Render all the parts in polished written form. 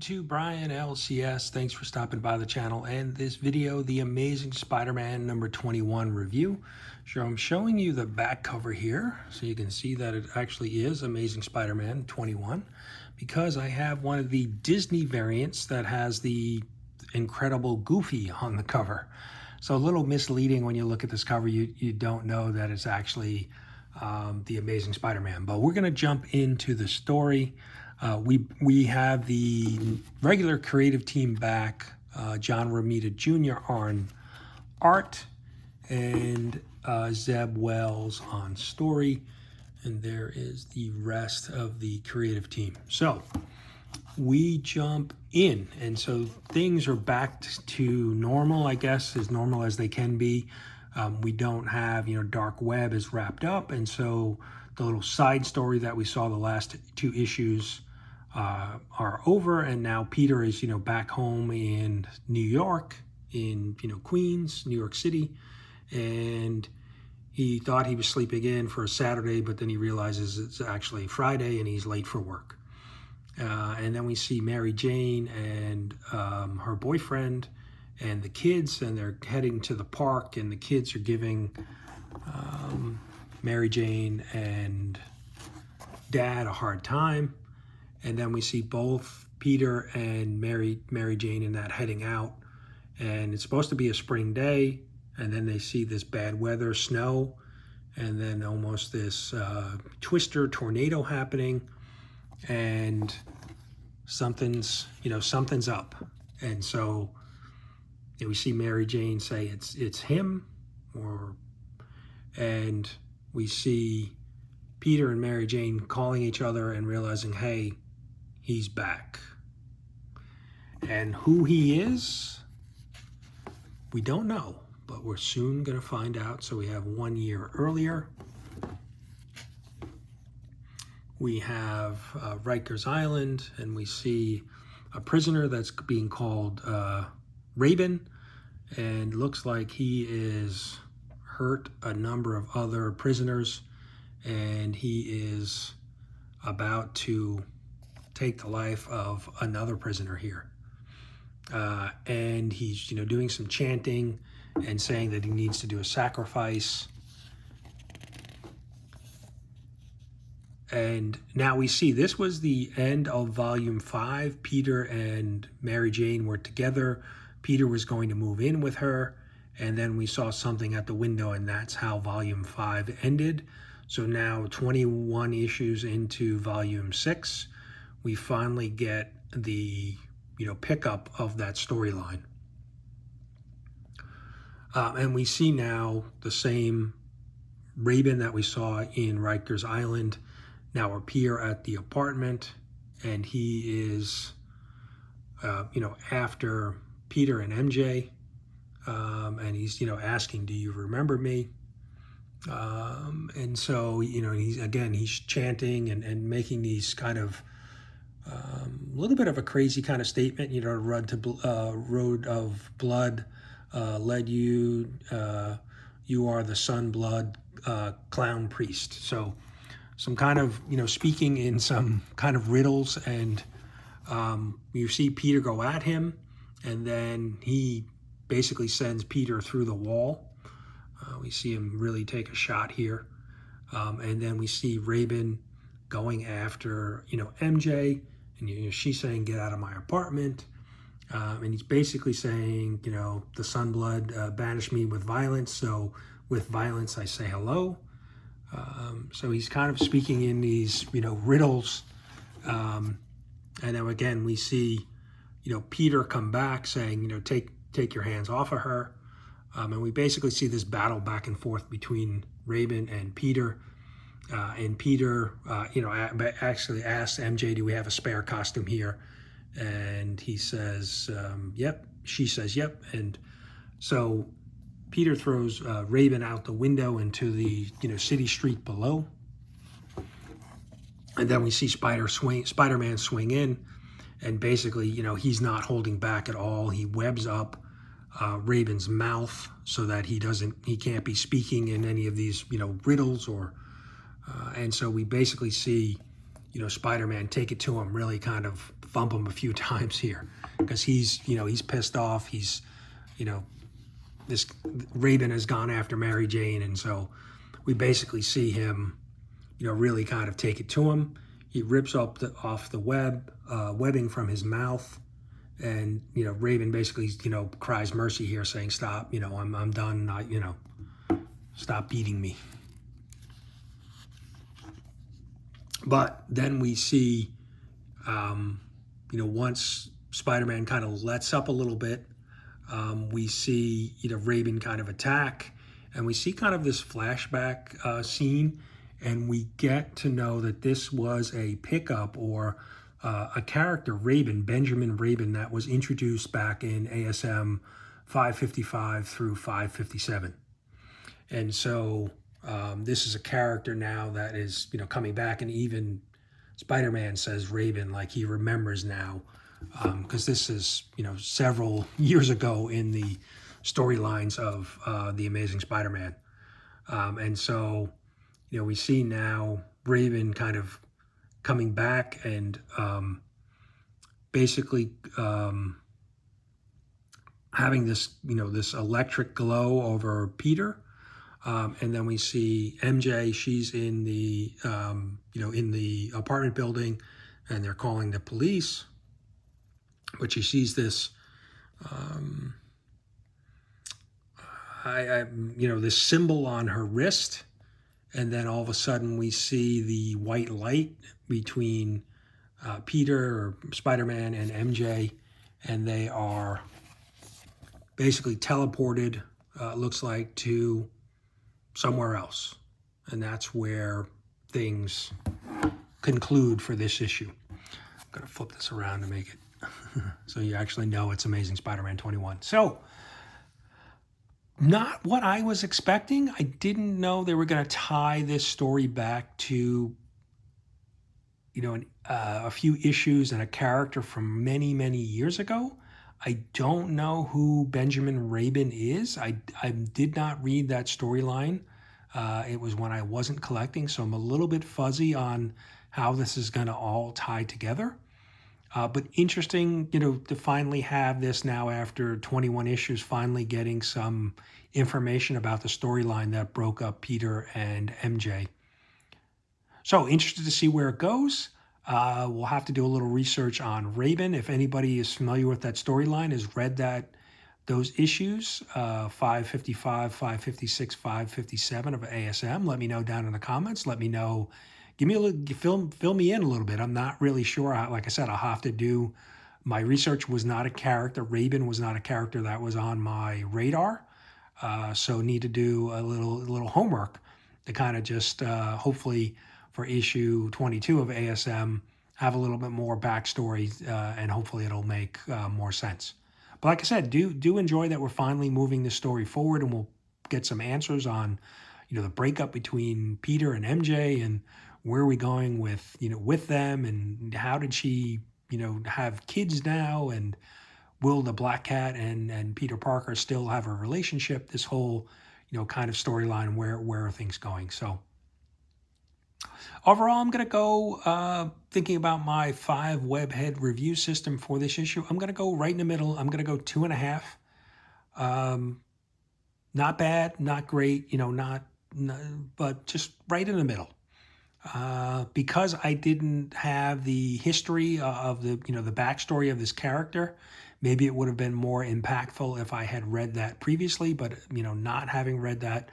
YouTube, Brian LCS. Thanks for stopping by the channel and this video, the Amazing Spider-Man number 21 review. So I'm showing you the back cover here so you can see that it actually is Amazing Spider-Man 21 because I have one of the Disney variants that has the Incredible Goofy on the cover. So a little misleading when you look at this cover. You don't know that it's actually the Amazing Spider-Man. But we're going to jump into the story. We have the regular creative team back, John Romita Jr. on art, and Zeb Wells on story, and there is the rest of the creative team. So we jump in, and so things are back to normal, I guess, as normal as they can be. We don't have, Dark Web is wrapped up, and so the little side story that we saw the last two issues are over, and now Peter is, back home in New York, in, Queens, New York City, and he thought he was sleeping in for a Saturday, but then he realizes it's actually Friday and he's late for work. And then we see Mary Jane and her boyfriend and the kids, and they're heading to the park, and the kids are giving Mary Jane and Dad a hard time. And then we see both Peter and Mary Jane and that heading out, and it's supposed to be a spring day, and then they see this bad weather, snow, and then almost this twister tornado happening, and something's up. And so we see Mary Jane say it's him, and we see Peter and Mary Jane calling each other and realizing, hey, he's back. And who he is, we don't know, but we're soon going to find out. So we have 1 year earlier. We have Rikers Island, and we see a prisoner that's being called Raven, and looks like he is hurt a number of other prisoners, and he is about to take the life of another prisoner here. And he's, doing some chanting and saying that he needs to do a sacrifice. And now we see this was the end of volume 5. Peter and Mary Jane were together. Peter was going to move in with her, and then we saw something at the window, and that's how volume 5 ended. So now 21 issues into volume 6, we finally get the pickup of that storyline. And we see now the same Raven that we saw in Rikers Island now appear at the apartment, and he is after Peter and MJ, and he's asking, do you remember me? And so he's chanting and making these kind of a little bit of a crazy kind of statement, road of blood led you, you are the sun blood clown priest. So some kind of speaking in some kind of riddles, and you see Peter go at him, and then he basically sends Peter through the wall. We see him really take a shot here, and then we see Raven going after MJ, and she's saying, get out of my apartment, and he's basically saying, the sunblood banished me with violence, so with violence I say hello. So he's kind of speaking in these riddles, and then again we see Peter come back saying, take your hands off of her, and we basically see this battle back and forth between Raven and Peter. And Peter, actually asks MJ, do we have a spare costume here? And he says, yep. She says, yep. And so Peter throws Raven out the window into the, city street below. And then we see Spider-Man swing in, and basically, he's not holding back at all. He webs up Raven's mouth so that he can't be speaking in any of these, riddles or, and so we basically see, Spider-Man take it to him really kind of bump him a few times here because he's, you know, he's pissed off. He's, you know, this Raven has gone after Mary Jane, and so we basically see him, you know, really kind of take it to him. He rips off the webbing from his mouth, and, you know, Raven basically, you know, cries mercy here, saying, "Stop, you know, I'm done. You know, stop beating me." But then we see, you know, once Spider-Man kind of lets up a little bit, we see, you know, Raven kind of attack, and we see kind of this flashback scene, and we get to know that this was a pickup or a character, Raven, Benjamin Raven, that was introduced back in ASM 555 through 557. And so this is a character now that is, you know, coming back, and even Spider-Man says Raven, like he remembers now, because this is, you know, several years ago in the storylines of The Amazing Spider-Man. And so, you know, we see now Raven kind of coming back and basically having this, you know, this electric glow over Peter. And then we see MJ, she's in the, you know, in the apartment building, and they're calling the police. But she sees this, you know, this symbol on her wrist. And then all of a sudden we see the white light between Peter or Spider-Man and MJ. And they are basically teleported, looks like, to somewhere else. And that's where things conclude for this issue. I'm going to flip this around to make it so you actually know it's Amazing Spider-Man 21. So, not what I was expecting. I didn't know they were going to tie this story back to, you know, a few issues and a character from many, many years ago. I don't know who Benjamin Raven is. I did not read that storyline. It was when I wasn't collecting, so I'm a little bit fuzzy on how this is going to all tie together. But interesting, you know, to finally have this now after 21 issues, finally getting some information about the storyline that broke up Peter and MJ. So interested to see where it goes. We'll have to do a little research on Raven. If anybody is familiar with that storyline, has read those issues, 555, 556, 557 of ASM, let me know down in the comments. Let me know. Give me a little, fill me in a little bit. I'm not really sure. Like I said, I'll have to do my research. Was not a character. Raven was not a character that was on my radar. So need to do a little homework to kind of just hopefully for issue 22 of ASM have a little bit more backstory, and hopefully it'll make more sense. But like I said, do enjoy that we're finally moving this story forward, and we'll get some answers on, you know, the breakup between Peter and MJ, and where are we going with, you know, with them, and how did she, you know, have kids now, and will the Black Cat and Peter Parker still have a relationship? This whole, you know, kind of storyline, where are things going? So overall, I'm going to go, thinking about my 5 webhead review system for this issue, I'm going to go right in the middle. I'm going to go 2.5. Not bad, not great, you know, but just right in the middle. Because I didn't have the history of the, you know, the backstory of this character, maybe it would have been more impactful if I had read that previously, but, you know, not having read that,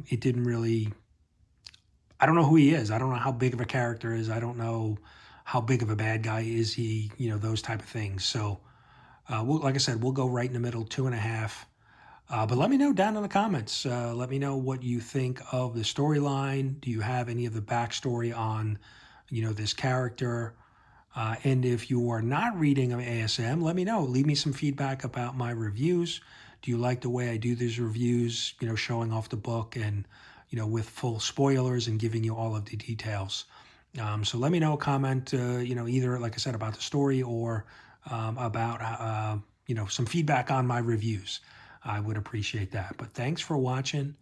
it didn't really, I don't know who he is. I don't know how big of a character is. I don't know how big of a bad guy is he, you know, those type of things. So, like I said, we'll go right in the middle, 2.5. But let me know down in the comments. Let me know what you think of the storyline. Do you have any of the backstory on, you know, this character? And if you are not reading ASM, let me know. Leave me some feedback about my reviews. Do you like the way I do these reviews, you know, showing off the book and, you know, with full spoilers and giving you all of the details? So let me know, comment, you know, either, like I said, about the story or about, you know, some feedback on my reviews. I would appreciate that. But thanks for watching,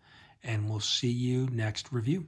and we'll see you next review.